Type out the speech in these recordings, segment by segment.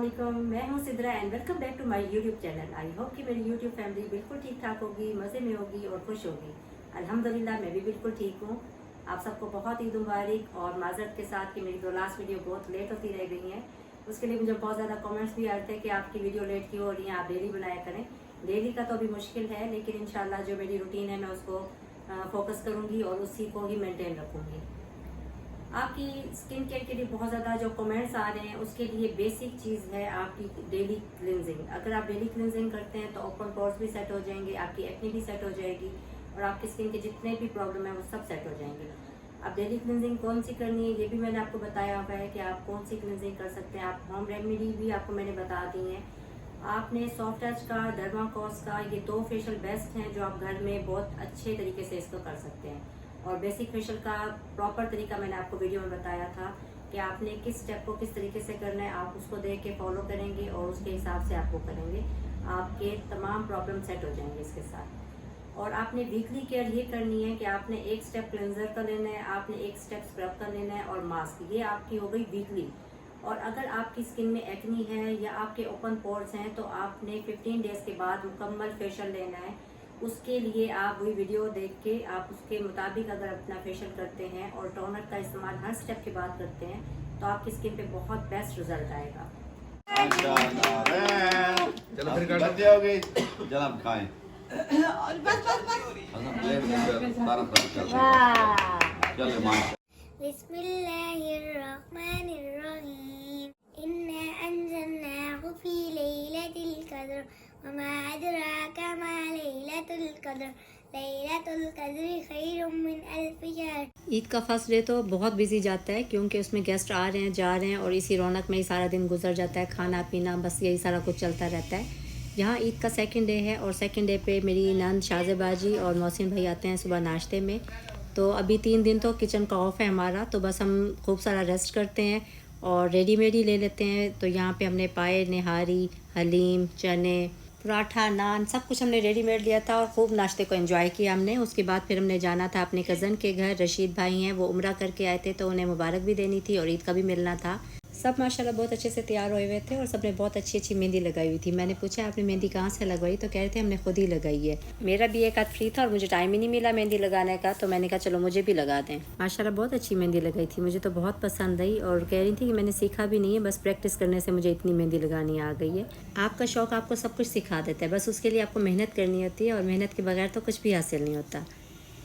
अस्सलामुअलैकुम, मैं हूं Sidra and welcome back to my YouTube channel. I hope कि मेरी यूट्यूब फैमिली बिल्कुल ठीक ठाक होगी, मज़े में होगी और खुश होगी। अल्हम्दुलिल्लाह मैं भी बिल्कुल ठीक हूं। आप सबको बहुत ईद मुबारक और माजरत के साथ कि मेरी दो लास्ट वीडियो बहुत लेट होती रह गई हैं। उसके लिए मुझे बहुत ज़्यादा कमेंट्स भी आते हैं कि आपकी वीडियो लेट क्यों हो रही है, आप डेली बनाया करें। डेली का तो अभी मुश्किल है, लेकिन इंशाल्लाह जो मेरी रूटीन है मैं उसको फोकस करूँगी और उसी को ही मेनटेन रखूँगी। आपकी स्किन केयर के लिए बहुत ज़्यादा जो कमेंट्स आ रहे हैं उसके लिए बेसिक चीज़ है आपकी डेली क्लिनजिंग। अगर आप डेली क्लिनजिंग करते हैं तो ओपन पोर्स भी सेट हो जाएंगे, आपकी एक्ने भी सेट हो जाएगी और आपकी स्किन के जितने भी प्रॉब्लम है वो सब सेट हो जाएंगे। अब डेली क्लिनजिंग कौन सी करनी है ये भी मैंने आपको बताया हुआ है कि आप कौन सी क्लिनजिंग कर सकते हैं। आप होम रेमेडी भी आपको मैंने बता दी हैं। आपने सॉफ्ट टच का, डर्माकोस का, ये दो फेशियल बेस्ट हैं जो आप घर में बहुत अच्छे तरीके से इसको कर सकते हैं। और बेसिक फेशियल का प्रॉपर तरीका मैंने आपको वीडियो में बताया था कि आपने किस स्टेप को किस तरीके से करना है। आप उसको देख के फॉलो करेंगे और उसके हिसाब से आपको करेंगे, आपके तमाम प्रॉब्लम सेट हो जाएंगे इसके साथ। और आपने वीकली केयर ये करनी है कि आपने एक स्टेप क्लेंजर का लेना है, आपने एक स्टेप स्क्रब का लेना है और मास्क, ये आपकी हो गई वीकली। और अगर आपकी स्किन में एक्नी है या आपके ओपन पोर्स हैं तो आपने 15 डेज के बाद मुकम्मल फेशियल लेना है। उसके लिए आप वही वीडियो देख के आप उसके मुताबिक अगर अपना फेशियल करते हैं और टोनर का इस्तेमाल हर स्टेप के बाद करते हैं तो आपकी स्किन पे बहुत बेस्ट रिजल्ट आएगा। चलो फिर करते हो गई जनाब खाएं चलो माशा बिस्मिल्लाहिर्रहमानिर्रहीम इन्ना अंज़लनाहु फी लैलतिल क़द्र वमा अदराका मा लैलतुल क़द्र लैलतुल क़द्रि खैरुम मिन अल्फ़ि शहर। ईद का फर्स्ट डे तो बहुत बिजी जाता है क्योंकि उसमें गेस्ट आ रहे हैं, जा रहे हैं और इसी रौनक में ही सारा दिन गुजर जाता है। खाना पीना बस यही सारा कुछ चलता रहता है। यहाँ ईद का सेकंड डे है और सेकंड डे पे मेरी नंद शाहज़ेबाजी और मोहसिन भाई आते हैं सुबह नाश्ते में। तो अभी 3 दिन तो किचन का ऑफ है हमारा, तो बस हम खूब सारा रेस्ट करते हैं और रेडीमेड ही ले लेते हैं। तो यहाँ पे हमने पाए, निहारी, हलीम, चने, पराठा, नान सब कुछ हमने रेडीमेड लिया था और खूब नाश्ते को एंजॉय किया हमने। उसके बाद फिर हमने जाना था अपने कज़न के घर। रशीद भाई हैं, वो उम्रा करके आए थे तो उन्हें मुबारक भी देनी थी और ईद का भी मिलना था। सब माशाल्लाह बहुत अच्छे से तैयार हुए हुए थे और सबने बहुत अच्छी अच्छी मेहंदी लगाई हुई थी। मैंने पूछा आपने मेहंदी कहाँ से लगवाई, तो कह रहे थे हमने खुद ही लगाई है। मेरा भी एक हाथ फ्री था और मुझे टाइम ही नहीं मिला मेहंदी लगाने का, तो मैंने कहा चलो मुझे भी लगा दें। माशाल्लाह बहुत अच्छी मेहंदी लगाई थी, मुझे तो बहुत पसंद आई और कह रही थी कि मैंने सीखा भी नहीं है, बस प्रैक्टिस करने से मुझे इतनी मेहंदी लगानी आ गई है। आपका शौक़ आपको सब कुछ सिखा देता है, बस उसके लिए आपको मेहनत करनी होती है और मेहनत के बगैर तो कुछ भी हासिल नहीं होता।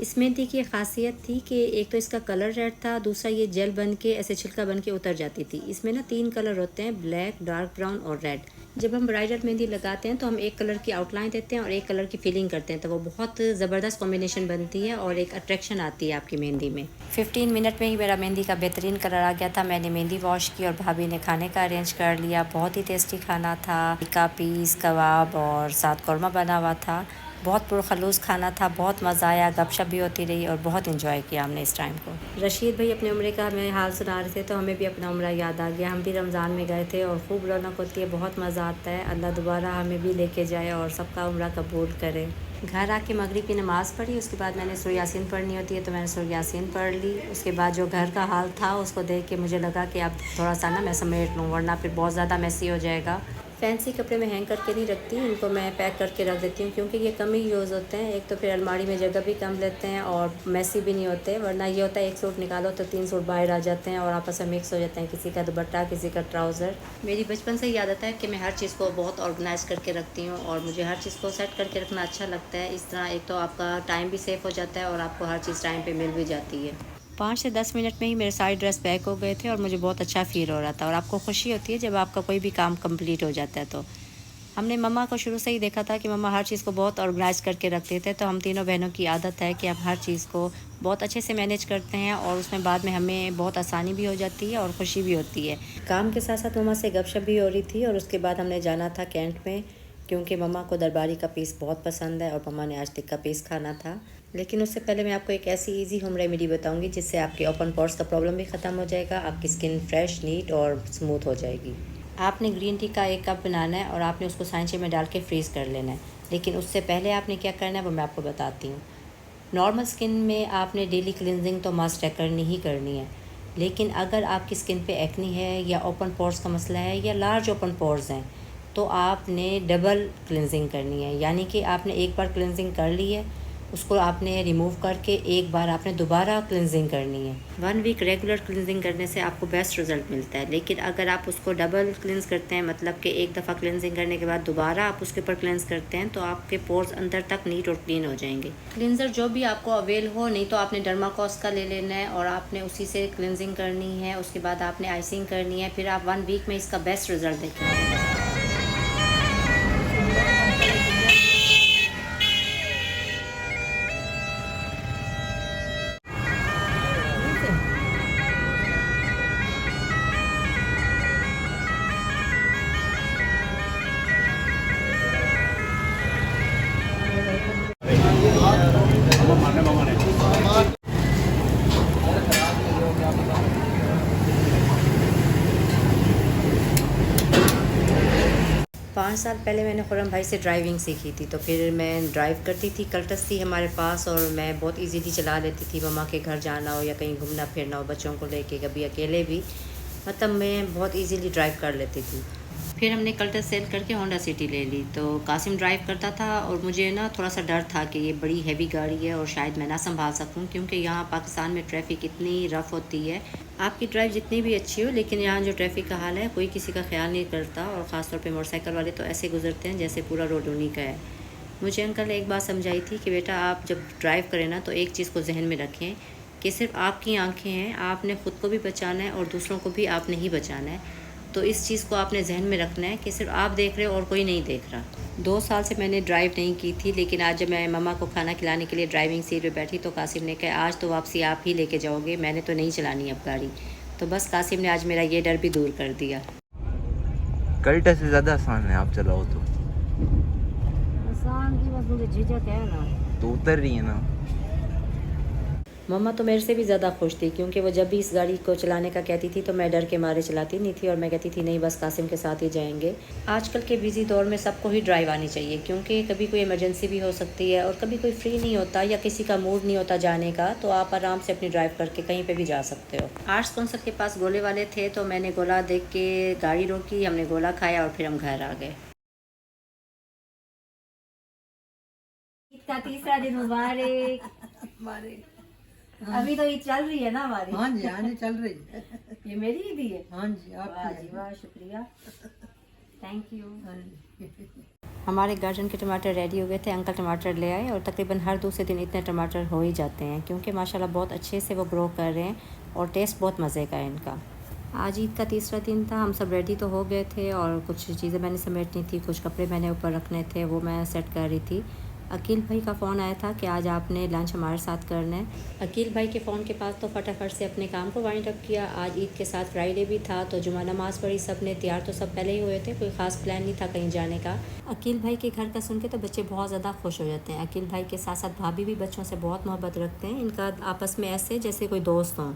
इस मेहंदी की खासियत थी कि एक तो इसका कलर रेड था, दूसरा ये जेल बन के ऐसे छिलका बन के उतर जाती थी। इसमें ना 3 कलर होते हैं, ब्लैक, डार्क ब्राउन और रेड। जब हम ब्राइडल मेहंदी लगाते हैं तो हम एक कलर की आउटलाइन देते हैं और एक कलर की फिलिंग करते हैं, तो वो बहुत ज़बरदस्त कॉम्बिनेशन बनती है और एक अट्रैक्शन आती है आपकी मेहंदी में। 15 मिनट में ही मेरा मेहंदी का बेहतरीन कलर आ गया था। मैंने मेहंदी वॉश की और भाभी ने खाने का अरेंज कर लिया। बहुत ही टेस्टी खाना था, टिक्का पीस, कबाब और साथ कौरमा बना हुआ था। बहुत पुरखलूस खाना था, बहुत मज़ा आया, गपशप भी होती रही और बहुत इंजॉय किया हमने इस टाइम को। रशीद भाई अपने उम्रे का हमें हाल सुना रहे थे तो हमें भी अपना उम्रा याद आ गया। हम भी रमज़ान में गए थे और खूब रौनक होती है, बहुत मज़ा आता है। अल्लाह दोबारा हमें भी लेके जाए और सबका उम्रा कबूल करे। घर आके मगरिब की नमाज़ पढ़ी, उसके बाद मैंने सूरह यासीन पढ़नी होती है तो मैंने सूरह यासीन पढ़ ली। उसके बाद जो घर का हाल था उसको देख के मुझे लगा कि अब थोड़ा सा ना मैं समेट लूँ वरना फिर बहुत ज़्यादा मैसी हो जाएगा। फैंसी कपड़े मैं हैंग करके नहीं रखती, इनको मैं पैक करके रख देती हूँ क्योंकि ये कम ही यूज़ होते हैं। एक तो फिर अलमारी में जगह भी कम लेते हैं और मैसी भी नहीं होते, वरना ये होता है एक सूट निकालो तो 3 सूट बाहर आ जाते हैं और आपस में मिक्स हो जाते हैं, किसी का दुपट्टा, किसी का ट्राउज़र। मेरी बचपन से ही आदत है कि मैं हर चीज़ को बहुत ऑर्गेनाइज़ करके रखती हूँ और मुझे हर चीज़ को सेट करके रखना अच्छा लगता है। इस तरह एक तो आपका टाइम भी सेव हो जाता है और आपको हर चीज़ टाइम पर मिल भी जाती है। 5 से 10 मिनट में ही मेरे सारे ड्रेस पैक हो गए थे और मुझे बहुत अच्छा फील हो रहा था। और आपको खुशी होती है जब आपका कोई भी काम कंप्लीट हो जाता है। तो हमने मम्मा को शुरू से ही देखा था कि मम्मा हर चीज़ को बहुत ऑर्गेनाइज़ करके रखते थे, तो हम तीनों बहनों की आदत है कि हम हर चीज़ को बहुत अच्छे से मैनेज करते हैं और उसमें बाद में हमें बहुत आसानी भी हो जाती है और खुशी भी होती है। काम के साथ साथ मम्मा से गपशप भी हो रही थी और उसके बाद हमने जाना था कैंट में क्योंकि मम्मा को दरबारी का पीस बहुत पसंद है और मम्मा ने आज टिक्का पीस खाना था। लेकिन उससे पहले मैं आपको एक ऐसी इजी होम रेमेडी बताऊंगी जिससे आपके ओपन पोर्स का प्रॉब्लम भी ख़त्म हो जाएगा, आपकी स्किन फ्रेश, नीट और स्मूथ हो जाएगी। आपने ग्रीन टी का 1 कप बनाना है और आपने उसको सांचे में डाल के फ्रीज़ कर लेना है। लेकिन उससे पहले आपने क्या करना है वो मैं आपको बताती हूँ। नॉर्मल स्किन में आपने डेली क्लिनजिंग तो मस्ट है, करनी ही करनी है। लेकिन अगर आपकी स्किन पे एक्नी है या ओपन पोर्स का मसला है या लार्ज ओपन पोर्स हैं तो आपने डबल क्लिनजिंग करनी है, यानी कि आपने एक बार क्लिनजिंग कर ली है, उसको आपने रिमूव करके एक बार आपने दोबारा क्लिनजिंग करनी है। 1 वीक रेगुलर क्लिनजिंग करने से आपको बेस्ट रिज़ल्ट मिलता है। लेकिन अगर आप उसको डबल क्लिनज करते हैं, मतलब कि एक दफ़ा क्लिनजिंग करने के बाद दोबारा आप उसके ऊपर क्लिनज करते हैं, तो आपके पोर्स अंदर तक नीट और क्लीन हो जाएंगे। क्लिनज़र जो भी आपको अवेल हो, नहीं तो आपने डर्माकोस का ले लेना है और आपने उसी से क्लिनजिंग करनी है। उसके बाद आपने आइसिंग करनी है, फिर आप 1 वीक में इसका बेस्ट रिज़ल्ट देखेंगे। मारने 5 साल पहले मैंने खुरम भाई से ड्राइविंग सीखी थी, तो फिर मैं ड्राइव करती थी। कल्टस थी हमारे पास और मैं बहुत इजीली चला लेती थी। मम्मा के घर जाना हो या कहीं घूमना फिरना हो, बच्चों को लेके, कभी अकेले भी, मतलब मैं बहुत इजीली ड्राइव कर लेती थी। फिर हमने कल्टस सेल करके होंडा सिटी ले ली। तो कासिम ड्राइव करता था और मुझे ना थोड़ा सा डर था कि ये बड़ी हैवी गाड़ी है और शायद मैं ना संभाल सकूं, क्योंकि यहाँ पाकिस्तान में ट्रैफिक इतनी रफ़ होती है। आपकी ड्राइव जितनी भी अच्छी हो, लेकिन यहाँ जो ट्रैफिक का हाल है कोई किसी का ख्याल नहीं करता, और ख़ासतौर पे मोटरसाइकिल वाले तो ऐसे गुजरते हैं जैसे पूरा रोड उन्हीं का है। मुझे अंकल ने एक बात समझाई थी कि बेटा आप जब ड्राइव करें ना, तो एक चीज़ को जहन में रखें कि सिर्फ आपकी आँखें हैं, आपने ख़ुद को भी बचाना है और दूसरों को भी आपने ही बचाना है। तो इस चीज़ को आपने जहन में रखना है कि सिर्फ आप देख रहे हो और कोई नहीं देख रहा। 2 साल से मैंने ड्राइव नहीं की थी, लेकिन आज जब मैं मम्मा को खाना खिलाने के लिए ड्राइविंग सीट पे बैठी तो कासिम ने कहा आज तो वापसी आप ही लेके जाओगे, मैंने तो नहीं चलानी अब गाड़ी। तो बस कासिम ने आज मेरा ये डर भी दूर कर दिया। कल्टा से ज़्यादा आसान है, आप चलाओ तो। आसान की बस मुझे झिझक है ना, तो उतर रही है ना। मम्मा तो मेरे से भी ज़्यादा खुश थी, क्योंकि वो जब भी इस गाड़ी को चलाने का कहती थी तो मैं डर के मारे चलाती नहीं थी और मैं कहती थी नहीं बस कासिम के साथ ही जाएंगे। आजकल के बिज़ी दौर में सबको ही ड्राइव आनी चाहिए, क्योंकि कभी कोई इमरजेंसी भी हो सकती है और कभी कोई फ्री नहीं होता या किसी का मूड नहीं होता जाने का, तो आप आराम से अपनी ड्राइव करके कहीं पर भी जा सकते हो। आर्ट्स काउंसिल के पास गोले वाले थे, तो मैंने गोला देख के गाड़ी रोकी, हमने गोला खाया और फिर हम घर आ गए। तीसरा दिन मुबारक। अभी तो ईद चल रही है ना हमारी। हाँ जी, हाँ जी, चल रही है। ये मेरी ईद ही है। हाँ जी, वाह जी आपकी। वाह, शुक्रिया, थैंक यू। हाँ जी। हमारे गार्डन के टमाटर रेडी हो गए थे, अंकल टमाटर ले आए और तकरीबन हर दूसरे दिन इतने टमाटर हो ही जाते हैं, क्योंकि माशाल्लाह बहुत अच्छे से वो ग्रो कर रहे हैं और टेस्ट बहुत मज़े का है इनका। आज ईद का तीसरा दिन था, हम सब रेडी तो हो गए थे और कुछ चीज़ें मैंने समेटनी थी, कुछ कपड़े मैंने ऊपर रखने थे, वो मैं सेट कर रही थी। अकील भाई का फ़ोन आया था कि आज आपने लंच हमारे साथ करना है। अकील भाई के फ़ोन के पास तो फटाफट से अपने काम को वाइंड अप किया। आज ईद के साथ फ्राइडे भी था, तो जुमा नमाज़ पढ़ी सब ने, तैयार तो सब पहले ही हुए थे, कोई ख़ास प्लान नहीं था कहीं जाने का। अकील भाई के घर का सुन के तो बच्चे बहुत ज़्यादा खुश हो जाते हैं। अकील भाई के साथ साथ भाभी भी बच्चों से बहुत मोहब्बत रखते हैं, इनका आपस में ऐसे जैसे कोई दोस्त हों,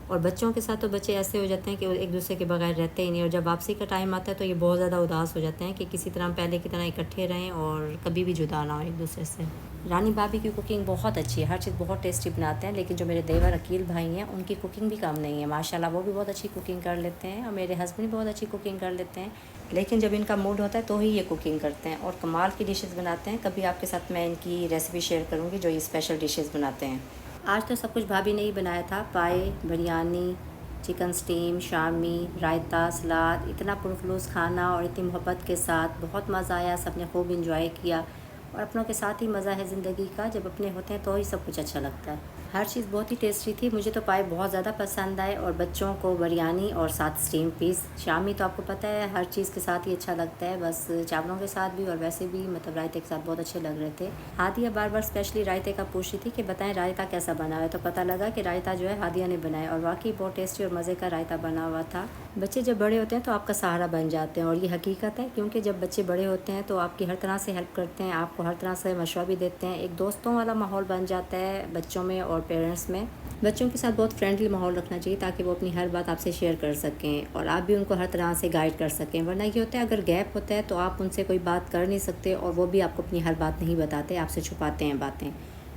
और बच्चों के साथ तो बच्चे ऐसे हो जाते हैं कि वो एक दूसरे के बगैर रहते ही नहीं, और जब वापसी का टाइम आता है तो ये बहुत ज़्यादा उदास हो जाते हैं कि किसी तरह पहले की तरह इकट्ठे रहें और कभी भी जुदा ना हो एक दूसरे से। रानी भाभी की कुकिंग बहुत अच्छी है, हर चीज़ बहुत टेस्टी बनाते हैं, लेकिन जो मेरे देवर अकील भाई हैं उनकी कुकिंग भी कम नहीं है माशाल्लाह, वो भी बहुत अच्छी कुकिंग कर लेते हैं और मेरे हस्बैंड भी बहुत अच्छी कुकिंग कर लेते हैं, लेकिन जब इनका मूड होता है तो ही ये कुकिंग करते हैं और कमाल की डिशेज़ बनाते हैं। कभी आपके साथ मैं इनकी रेसिपी शेयर करूँगी जो ये स्पेशल डिशेज़ बनाते हैं। आज तो सब कुछ भाभी ने ही बनाया था, पाए, बिरयानी, चिकन स्टीम, शामी, रायता, सलाद, इतना पुरखलूस खाना और इतनी मोहब्बत के साथ बहुत मज़ा आया, सब ने खूब इंजॉय किया। और अपनों के साथ ही मज़ा है ज़िंदगी का, जब अपने होते हैं तो ही सब कुछ अच्छा लगता है। हर चीज़ बहुत ही टेस्टी थी, मुझे तो पाए बहुत ज़्यादा पसंद आए और बच्चों को बिरयानी और साथ स्टीम पीस। शामी तो आपको पता है हर चीज़ के साथ ही अच्छा लगता है, बस चावलों के साथ भी और वैसे भी, मतलब रायते के साथ बहुत अच्छे लग रहे थे। हादिया बार बार स्पेशली रायते का पूछ रही थी कि बताएं रायता कैसा बना हुआ है, तो पता लगा कि रायता जो है हादिया ने बनाया और वाकई बहुत टेस्टी और मज़े का रायता बना हुआ था। बच्चे जब बड़े होते हैं तो आपका सहारा बन जाते हैं और ये हकीकत है, क्योंकि जब बच्चे बड़े होते हैं तो आपकी हर तरह से हेल्प करते हैं, आपको हर तरह से मशवरा भी देते हैं, एक दोस्तों वाला माहौल बन जाता है बच्चों में और पेरेंट्स में। बच्चों के साथ बहुत फ्रेंडली माहौल रखना चाहिए ताकि वो अपनी हर बात आपसे शेयर कर सकें और आप भी उनको हर तरह से गाइड कर सकें, वरना ये होता है अगर गैप होता है तो आप उनसे कोई बात कर नहीं सकते और वो भी आपको अपनी हर बात नहीं बताते, आपसे छुपाते हैं बातें।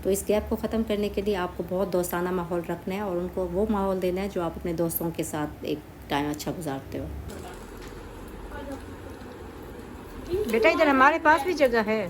तो इस गैप को ख़त्म करने के लिए आपको बहुत दोस्ताना माहौल रखना है और उनको वो माहौल देना है जो आप अपने दोस्तों के साथ एक टाइम अच्छा गुजारते हो। बेटा इधर हमारे पास भी जगह है।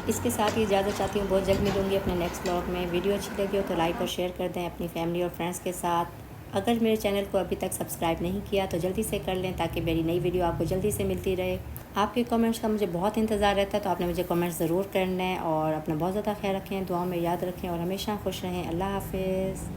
इसके साथ ही इजाज़त चाहती हूँ, बहुत जल्द मिलूंगी अपने नेक्स्ट ब्लॉग में। वीडियो अच्छी लगी हो तो लाइक और शेयर कर दें अपनी फैमिली और फ्रेंड्स के साथ। अगर मेरे चैनल को अभी तक सब्सक्राइब नहीं किया तो जल्दी से कर लें ताकि मेरी नई वीडियो आपको जल्दी से मिलती रहे। आपके कमेंट्स का मुझे बहुत इंतज़ार रहता है, तो आपने मुझे कमेंट्स ज़रूर करना है और अपना बहुत ज़्यादा ख्याल रखें, दुआ में याद रखें और हमेशा खुश रहें। अल्लाह हाफिज़।